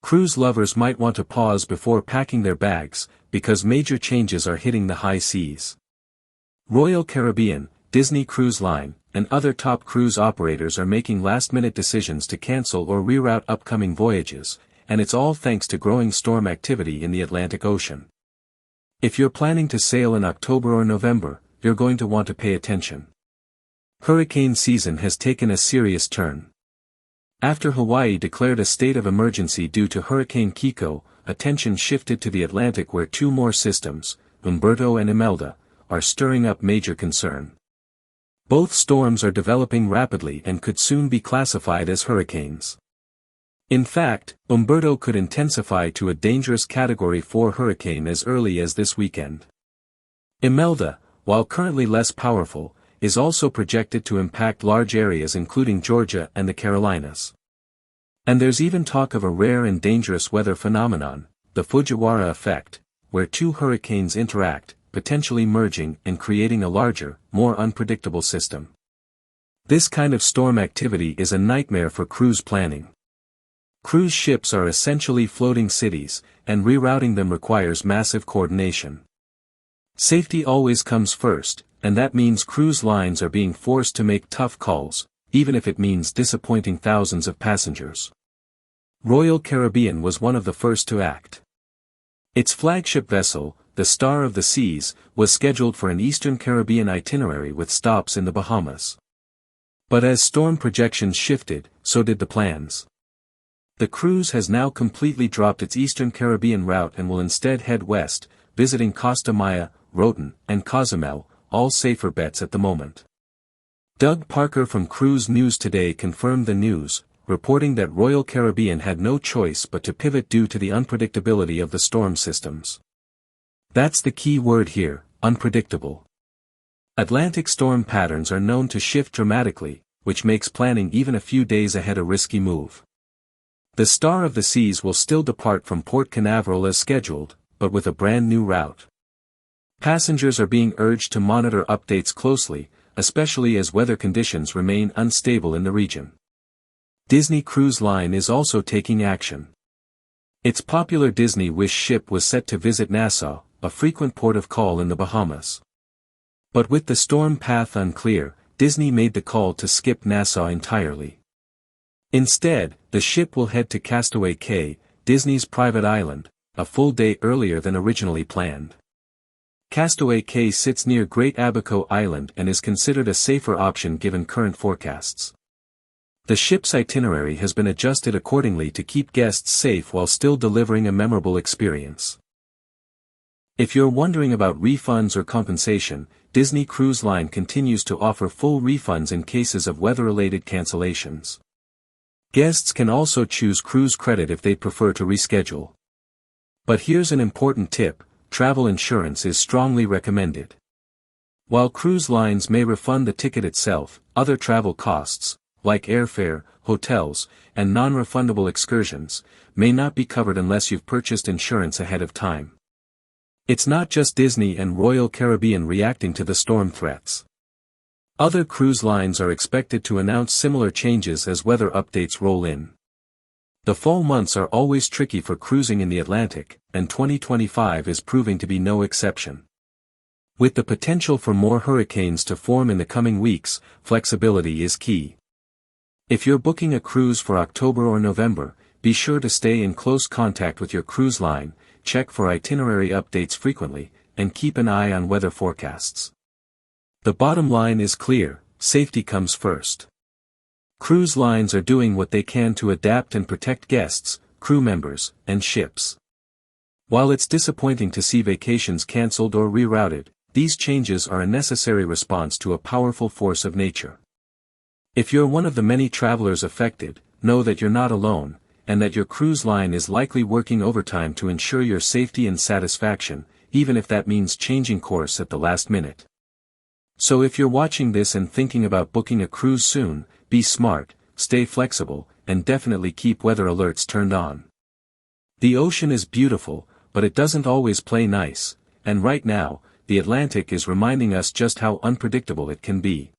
cruise lovers might want to pause before packing their bags, because major changes are hitting the high seas. Royal Caribbean, Disney Cruise Line, and other top cruise operators are making last-minute decisions to cancel or reroute upcoming voyages, and it's all thanks to growing storm activity in the Atlantic Ocean. If you're planning to sail in October or November, you're going to want to pay attention. Hurricane season has taken a serious turn. After Hawaii declared a state of emergency due to Hurricane Kiko, attention shifted to the Atlantic where two more systems, Humberto and Imelda, are stirring up major concern. Both storms are developing rapidly and could soon be classified as hurricanes. In fact, Humberto could intensify to a dangerous Category 4 hurricane as early as this weekend. Imelda, while currently less powerful, is also projected to impact large areas including Georgia and the Carolinas. And there's even talk of a rare and dangerous weather phenomenon, the Fujiwhara Effect, where two hurricanes interact, potentially merging and creating a larger, more unpredictable system. This kind of storm activity is a nightmare for cruise planning. Cruise ships are essentially floating cities, and rerouting them requires massive coordination. Safety always comes first, and that means cruise lines are being forced to make tough calls, even if it means disappointing thousands of passengers. Royal Caribbean was one of the first to act. Its flagship vessel, the Star of the Seas, was scheduled for an Eastern Caribbean itinerary with stops in the Bahamas. But as storm projections shifted, so did the plans. The cruise has now completely dropped its Eastern Caribbean route and will instead head west, visiting Costa Maya, Roatan, and Cozumel, all safer bets at the moment. Doug Parker from Cruise News Today confirmed the news, reporting that Royal Caribbean had no choice but to pivot due to the unpredictability of the storm systems. That's the key word here, unpredictable. Atlantic storm patterns are known to shift dramatically, which makes planning even a few days ahead a risky move. The Star of the Seas will still depart from Port Canaveral as scheduled, but with a brand new route. Passengers are being urged to monitor updates closely, especially as weather conditions remain unstable in the region. Disney Cruise Line is also taking action. Its popular Disney Wish ship was set to visit Nassau, a frequent port of call in the Bahamas. But with the storm path unclear, Disney made the call to skip Nassau entirely. Instead, the ship will head to Castaway Cay, Disney's private island, a full day earlier than originally planned. Castaway Cay sits near Great Abaco Island and is considered a safer option given current forecasts. The ship's itinerary has been adjusted accordingly to keep guests safe while still delivering a memorable experience. If you're wondering about refunds or compensation, Disney Cruise Line continues to offer full refunds in cases of weather-related cancellations. Guests can also choose cruise credit if they prefer to reschedule. But here's an important tip: travel insurance is strongly recommended. While cruise lines may refund the ticket itself, other travel costs, like airfare, hotels, and non-refundable excursions, may not be covered unless you've purchased insurance ahead of time. It's not just Disney and Royal Caribbean reacting to the storm threats. Other cruise lines are expected to announce similar changes as weather updates roll in. The fall months are always tricky for cruising in the Atlantic, and 2025 is proving to be no exception. With the potential for more hurricanes to form in the coming weeks, flexibility is key. If you're booking a cruise for October or November, be sure to stay in close contact with your cruise line, check for itinerary updates frequently, and keep an eye on weather forecasts. The bottom line is clear: safety comes first. Cruise lines are doing what they can to adapt and protect guests, crew members, and ships. While it's disappointing to see vacations canceled or rerouted, these changes are a necessary response to a powerful force of nature. If you're one of the many travelers affected, know that you're not alone, and that your cruise line is likely working overtime to ensure your safety and satisfaction, even if that means changing course at the last minute. So if you're watching this and thinking about booking a cruise soon, be smart, stay flexible, and definitely keep weather alerts turned on. The ocean is beautiful, but it doesn't always play nice, and right now, the Atlantic is reminding us just how unpredictable it can be.